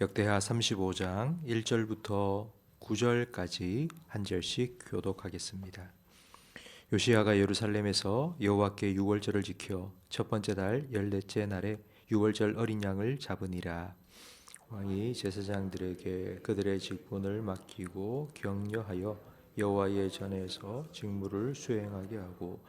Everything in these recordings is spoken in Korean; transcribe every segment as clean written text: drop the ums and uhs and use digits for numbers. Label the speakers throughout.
Speaker 1: 역대하 35장 1절부터 9절까지 한 절씩 교독하겠습니다. 요시야가 예루살렘에서 여호와께 유월절을 지켜 첫 번째 달 14째 날에 유월절 어린 양을 잡으니라. 왕이 제사장들에게 그들의 직분을 맡기고 격려하여 여호와의 전에서 직무를 수행하게 하고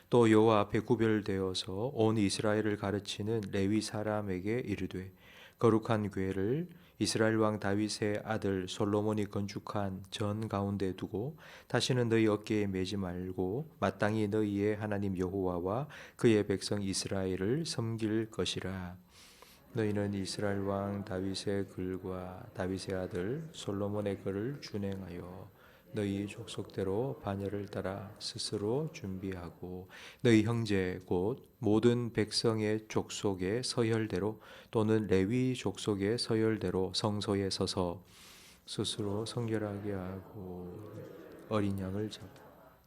Speaker 1: 또 여호와 앞에 구별되어서 온 이스라엘을 가르치는 레위 사람에게 이르되 거룩한 궤를 이스라엘 왕 다윗의 아들 솔로몬이 건축한 전 가운데 두고 다시는 너희 어깨에 매지 말고 마땅히 너희의 하나님 여호와와 그의 백성 이스라엘을 섬길 것이라. 너희는 이스라엘 왕 다윗의 글과 다윗의 아들 솔로몬의 글을 준행하여 너희 족속대로 반열을 따라 스스로 준비하고 너희 형제 곧 모든 백성의 족속의 서열대로 또는 레위 족속의 서열대로 성소에 서서 스스로 성결하게 하고 어린 양을 잡아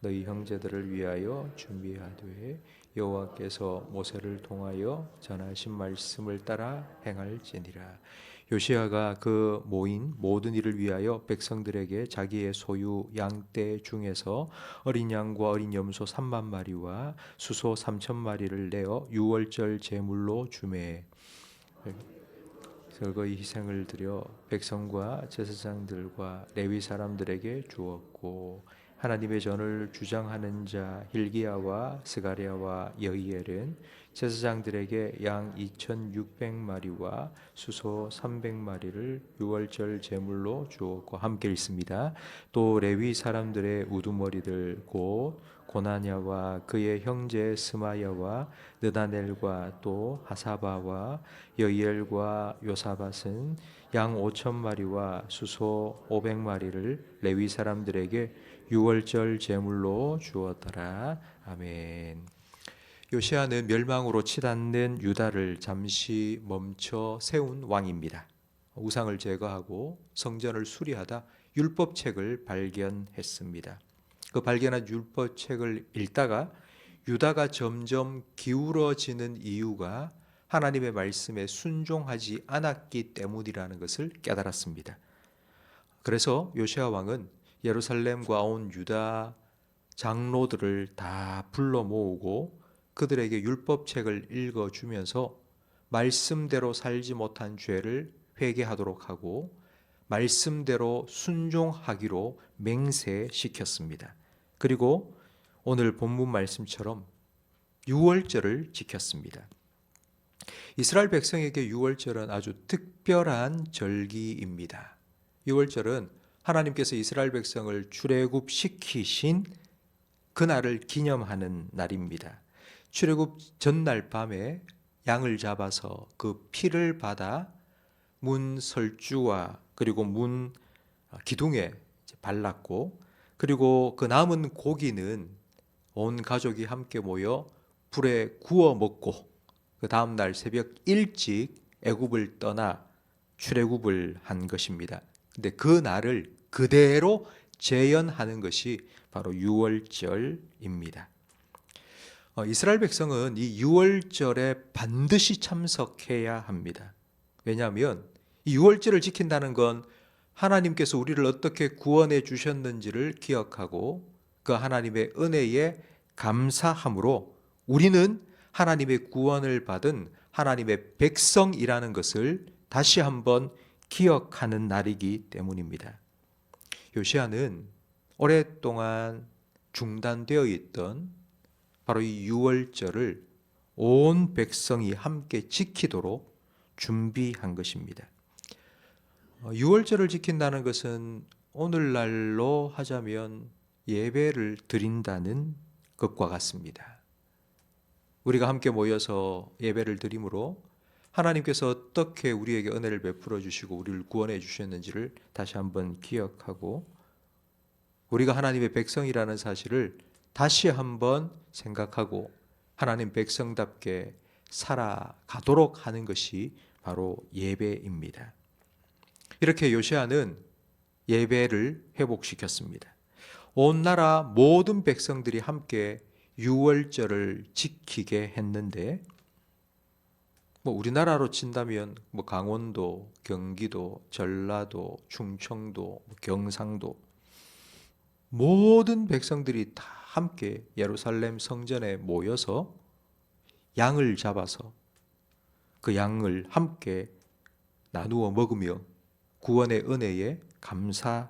Speaker 1: 너희 형제들을 위하여 준비하되 여호와께서 모세를 통하여 전하신 말씀을 따라 행할지니라. 요시야가 그 모인 모든 일을 위하여 백성들에게 자기의 소유 양떼 중에서 어린 양과 어린 염소 3만 마리와 수소 3천 마리를 내어 유월절 제물로 주매 설거이 희생을 드려 백성과 제사장들과 레위 사람들에게 주었고 하나님의 전을 주장하는 자 hil기야와 스가랴와 여히엘은 제사장들에게 양 2,600마리와 수소 300마리를 유월절 제물로 주었고 함께 읽습니다. 또 레위 사람들의 우두머리들 곧 고나냐와 그의 형제 스마야와 느다넬과 또 하사바와 여이엘과 요사밧은 양 5,000마리와 수소 500마리를 레위 사람들에게 유월절 제물로 주었더라. 아멘. 요시야는 멸망으로 치닫는 유다를 잠시 멈춰 세운 왕입니다. 우상을 제거하고 성전을 수리하다 율법책을 발견했습니다. 그 발견한 율법책을 읽다가 유다가 점점 기울어지는 이유가 하나님의 말씀에 순종하지 않았기 때문이라는 것을 깨달았습니다. 그래서 요시야 왕은 예루살렘과 온 유다 장로들을 다 불러 모으고 그들에게 율법책을 읽어주면서 말씀대로 살지 못한 죄를 회개하도록 하고 말씀대로 순종하기로 맹세시켰습니다. 그리고 오늘 본문 말씀처럼 유월절을 지켰습니다. 이스라엘 백성에게 유월절은 아주 특별한 절기입니다. 유월절은 하나님께서 이스라엘 백성을 출애굽시키신 그날을 기념하는 날입니다. 출애굽 전날 밤에 양을 잡아서 그 피를 받아 문 설주와 그리고 문 기둥에 발랐고 그리고 그 남은 고기는 온 가족이 함께 모여 불에 구워 먹고 그 다음 날 새벽 일찍 애굽을 떠나 출애굽을 한 것입니다. 근데 그 날을 그대로 재현하는 것이 바로 유월절입니다. 이스라엘 백성은 이 유월절에 반드시 참석해야 합니다. 왜냐하면 이 유월절을 지킨다는 건 하나님께서 우리를 어떻게 구원해 주셨는지를 기억하고 그 하나님의 은혜에 감사함으로 우리는 하나님의 구원을 받은 하나님의 백성이라는 것을 다시 한번 기억하는 날이기 때문입니다. 요시야는 오랫동안 중단되어 있던 바로 이 유월절을 온 백성이 함께 지키도록 준비한 것입니다. 유월절을 지킨다는 것은 오늘날로 하자면 예배를 드린다는 것과 같습니다. 우리가 함께 모여서 예배를 드림으로 하나님께서 어떻게 우리에게 은혜를 베풀어 주시고 우리를 구원해 주셨는지를 다시 한번 기억하고 우리가 하나님의 백성이라는 사실을 다시 한번 생각하고 하나님 백성답게 살아가도록 하는 것이 바로 예배입니다. 이렇게 요시야는 예배를 회복시켰습니다. 온 나라 모든 백성들이 함께 유월절을 지키게 했는데 뭐 우리나라로 친다면 뭐 강원도, 경기도, 전라도, 충청도, 뭐 경상도 모든 백성들이 다 함께 예루살렘 성전에 모여서 양을 잡아서 그 양을 함께 나누어 먹으며 구원의 은혜에 감사하려면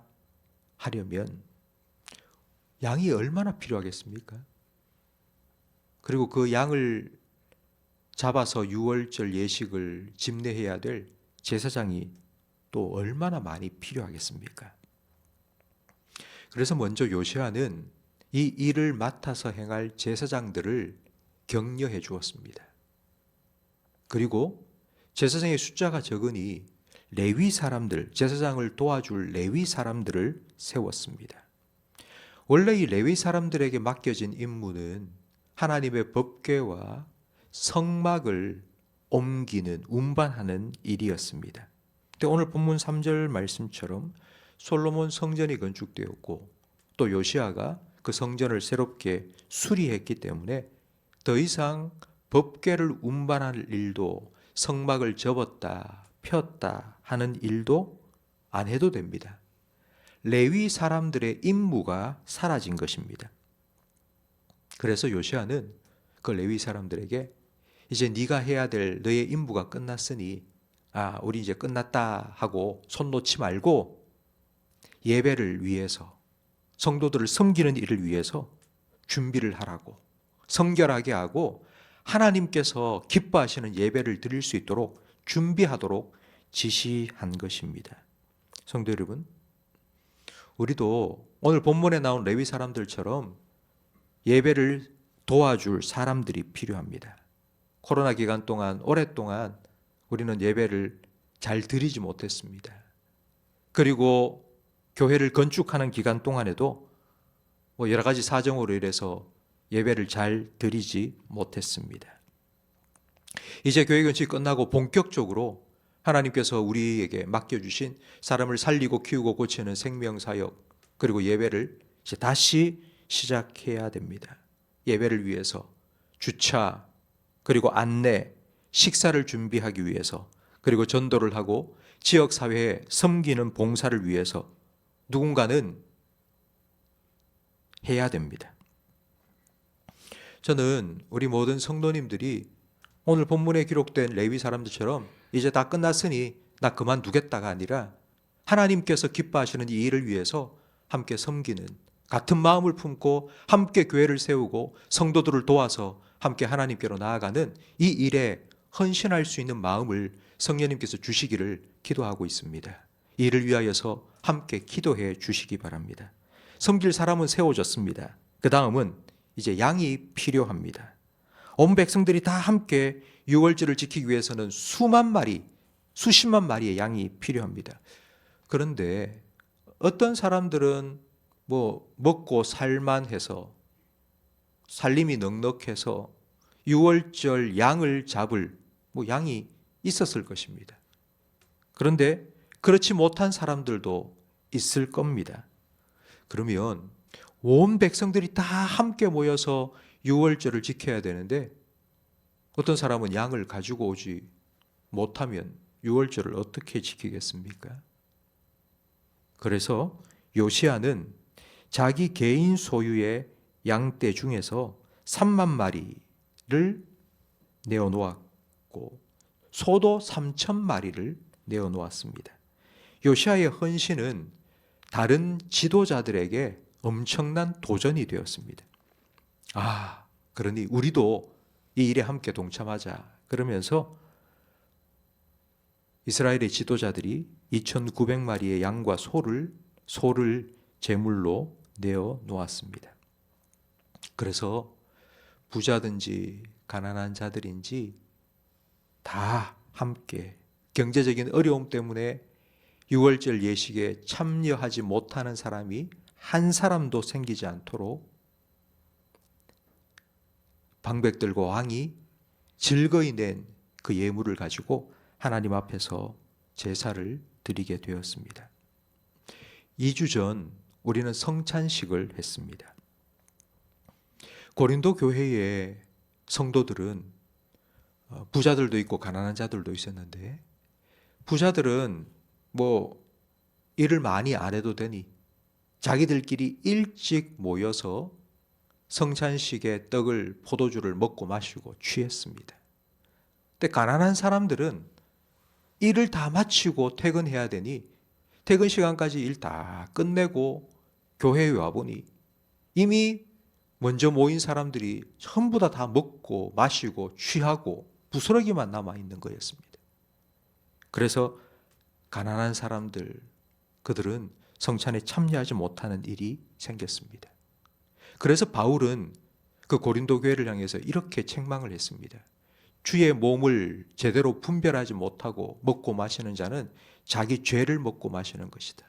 Speaker 1: 양이 얼마나 필요하겠습니까? 그리고 그 양을 잡아서 유월절 예식을 집례해야 될 제사장이 또 얼마나 많이 필요하겠습니까? 그래서 먼저 요시아는 이 일을 맡아서 행할 제사장들을 격려해 주었습니다. 그리고 제사장의 숫자가 적으니 레위 사람들, 제사장을 도와줄 레위 사람들을 세웠습니다. 원래 이 레위 사람들에게 맡겨진 임무는 하나님의 법궤와 성막을 옮기는, 운반하는 일이었습니다. 근데 오늘 본문 3절 말씀처럼 솔로몬 성전이 건축되었고 또 요시아가 그 성전을 새롭게 수리했기 때문에 더 이상 법궤를 운반할 일도, 성막을 접었다 폈다 하는 일도 안 해도 됩니다. 레위 사람들의 임무가 사라진 것입니다. 그래서 요시아는 그 레위 사람들에게 이제 네가 해야 될 너의 임무가 끝났으니 우리 이제 끝났다 하고 손 놓지 말고 예배를 위해서, 성도들을 섬기는 일을 위해서 준비를 하라고, 성결하게 하고 하나님께서 기뻐하시는 예배를 드릴 수 있도록 준비하도록 지시한 것입니다. 성도 여러분, 우리도 오늘 본문에 나온 레위 사람들처럼 예배를 도와줄 사람들이 필요합니다. 코로나 기간 동안 오랫동안 우리는 예배를 잘 드리지 못했습니다. 그리고 교회를 건축하는 기간 동안에도 여러 가지 사정으로 인해서 예배를 잘 드리지 못했습니다. 이제 교회 건축이 끝나고 본격적으로 하나님께서 우리에게 맡겨주신 사람을 살리고 키우고 고치는 생명사역, 그리고 예배를 이제 다시 시작해야 됩니다. 예배를 위해서 주차, 그리고 안내, 식사를 준비하기 위해서, 그리고 전도를 하고 지역사회에 섬기는 봉사를 위해서 누군가는 해야 됩니다. 저는 우리 모든 성도님들이 오늘 본문에 기록된 레위 사람들처럼 이제 다 끝났으니 나 그만두겠다가 아니라 하나님께서 기뻐하시는 이 일을 위해서 함께 섬기는, 같은 마음을 품고 함께 교회를 세우고 성도들을 도와서 함께 하나님께로 나아가는 이 일에 헌신할 수 있는 마음을 성령님께서 주시기를 기도하고 있습니다. 이 일을 위하여서 함께 기도해 주시기 바랍니다. 섬길 사람은 세워졌습니다. 그 다음은 이제 양이 필요합니다. 온 백성들이 다 함께 유월절을 지키기 위해서는 수만 마리, 수십만 마리의 양이 필요합니다. 그런데 어떤 사람들은 먹고 살만해서, 살림이 넉넉해서 유월절 양을 잡을 양이 있었을 것입니다. 그런데 그렇지 못한 사람들도 있을 겁니다. 그러면 온 백성들이 다 함께 모여서 유월절을 지켜야 되는데 어떤 사람은 양을 가지고 오지 못하면 유월절을 어떻게 지키겠습니까? 그래서 요시아는 자기 개인 소유의 양떼 중에서 3만 마리를 내어놓았고 소도 3천 마리를 내어놓았습니다. 요시아의 헌신은 다른 지도자들에게 엄청난 도전이 되었습니다. 그러니 우리도 이 일에 함께 동참하자. 그러면서 이스라엘의 지도자들이 2,900마리의 양과 소를 제물로 내어 놓았습니다. 그래서 부자든지 가난한 자들인지 다 함께 경제적인 어려움 때문에 유월절 예식에 참여하지 못하는 사람이 한 사람도 생기지 않도록 방백들과 왕이 즐거이 낸 그 예물을 가지고 하나님 앞에서 제사를 드리게 되었습니다. 2주 전 우리는 성찬식을 했습니다. 고린도 교회의 성도들은 부자들도 있고 가난한 자들도 있었는데, 부자들은 뭐 일을 많이 안 해도 되니 자기들끼리 일찍 모여서 성찬식에 떡을, 포도주를 먹고 마시고 취했습니다. 근데 가난한 사람들은 일을 다 마치고 퇴근해야 되니 퇴근 시간까지 일 다 끝내고 교회에 와보니 이미 먼저 모인 사람들이 전부 다 먹고 마시고 취하고 부스러기만 남아있는 거였습니다. 그래서 가난한 사람들, 그들은 성찬에 참여하지 못하는 일이 생겼습니다. 그래서 바울은 그 고린도 교회를 향해서 이렇게 책망을 했습니다. 주의 몸을 제대로 분별하지 못하고 먹고 마시는 자는 자기 죄를 먹고 마시는 것이다.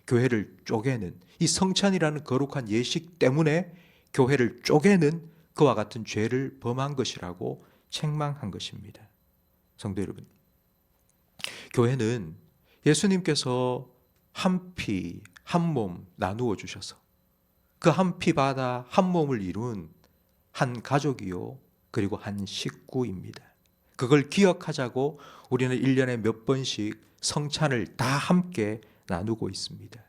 Speaker 1: 교회를 쪼개는, 이 성찬이라는 거룩한 예식 때문에 교회를 쪼개는 그와 같은 죄를 범한 것이라고 책망한 것입니다. 성도 여러분, 교회는 예수님께서 한 피, 한 몸 나누어 주셔서 그 한 피 바다 한 몸을 이룬 한 가족이요, 그리고 한 식구입니다. 그걸 기억하자고 우리는 1년에 몇 번씩 성찬을 다 함께 나누고 있습니다.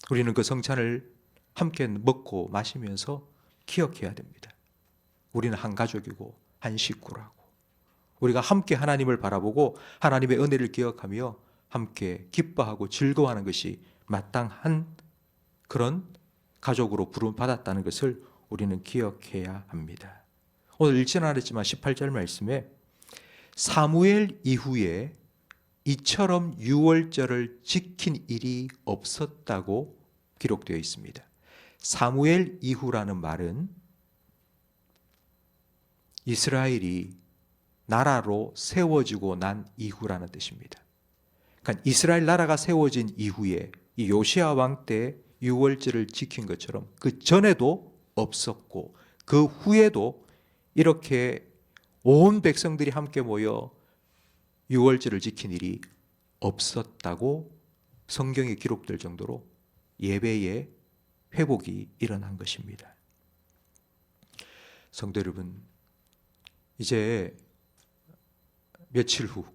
Speaker 1: 우리는 그 성찬을 함께 먹고 마시면서 기억해야 됩니다. 우리는 한 가족이고 한 식구라고. 우리가 함께 하나님을 바라보고 하나님의 은혜를 기억하며 함께 기뻐하고 즐거워하는 것이 마땅한 그런 가족으로 부름받았다는 것을 우리는 기억해야 합니다. 오늘 읽지는 않았지만 18절 말씀에 사무엘 이후에 이처럼 유월절을 지킨 일이 없었다고 기록되어 있습니다. 사무엘 이후라는 말은 이스라엘이 나라로 세워지고 난 이후라는 뜻입니다. 그러니까 이스라엘 나라가 세워진 이후에 이 요시야 왕 때 유월절을 지킨 것처럼 그 전에도 없었고 그 후에도 이렇게 온 백성들이 함께 모여 유월절을 지킨 일이 없었다고 성경에 기록될 정도로 예배의 회복이 일어난 것입니다. 성도 여러분, 이제 며칠 후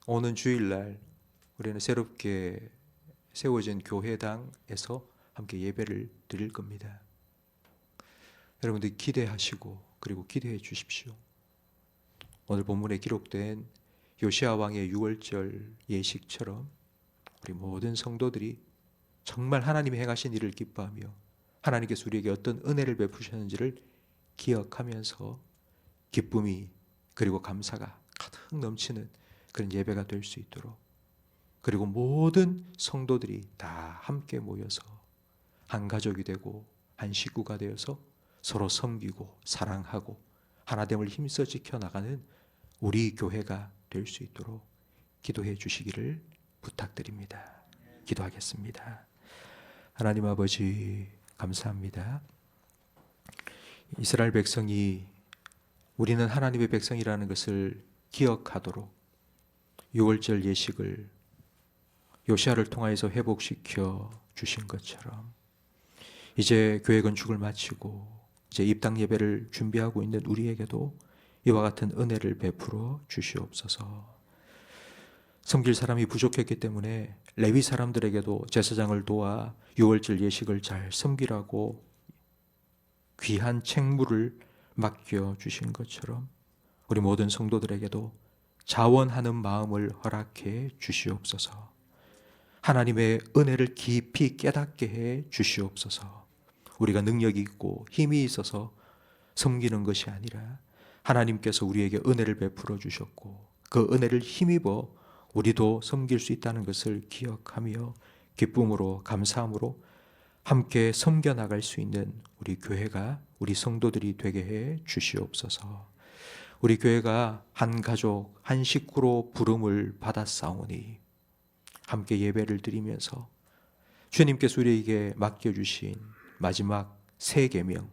Speaker 1: 오는 주일날 우리는 새롭게 세워진 교회당에서 함께 예배를 드릴 겁니다. 여러분들 기대하시고 그리고 기대해 주십시오. 오늘 본문에 기록된 요시야 왕의 유월절 예식처럼 우리 모든 성도들이 정말 하나님이 행하신 일을 기뻐하며 하나님께서 우리에게 어떤 은혜를 베푸셨는지를 기억하면서 기쁨이 그리고 감사가 가득 넘치는 그런 예배가 될 수 있도록, 그리고 모든 성도들이 다 함께 모여서 한 가족이 되고 한 식구가 되어서 서로 섬기고 사랑하고 하나됨을 힘써 지켜나가는 우리 교회가 될 수 있도록 기도해 주시기를 부탁드립니다. 기도하겠습니다. 하나님 아버지, 감사합니다. 이스라엘 백성이 우리는 하나님의 백성이라는 것을 기억하도록 유월절 예식을 요시야를 통하여서 회복시켜 주신 것처럼 이제 교회 건축을 마치고 이제 입당 예배를 준비하고 있는 우리에게도 이와 같은 은혜를 베풀어 주시옵소서. 섬길 사람이 부족했기 때문에 레위 사람들에게도 제사장을 도와 유월절 예식을 잘 섬기라고 귀한 책무를 맡겨 주신 것처럼 우리 모든 성도들에게도 자원하는 마음을 허락해 주시옵소서. 하나님의 은혜를 깊이 깨닫게 해 주시옵소서. 우리가 능력이 있고 힘이 있어서 섬기는 것이 아니라 하나님께서 우리에게 은혜를 베풀어 주셨고 그 은혜를 힘입어 우리도 섬길 수 있다는 것을 기억하며 기쁨으로 감사함으로 함께 섬겨 나갈 수 있는 우리 교회가, 우리 성도들이 되게 해 주시옵소서. 우리 교회가 한 가족, 한 식구로 부름을 받았사오니 함께 예배를 드리면서 주님께서 우리에게 맡겨주신 마지막 세 계명,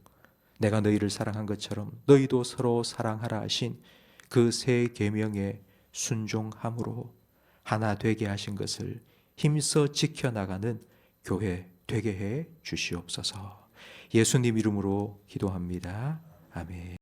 Speaker 1: 내가 너희를 사랑한 것처럼 너희도 서로 사랑하라 하신 그 세 계명에 순종함으로 하나 되게 하신 것을 힘써 지켜나가는 교회 되게 해 주시옵소서. 예수님 이름으로 기도합니다. 아멘.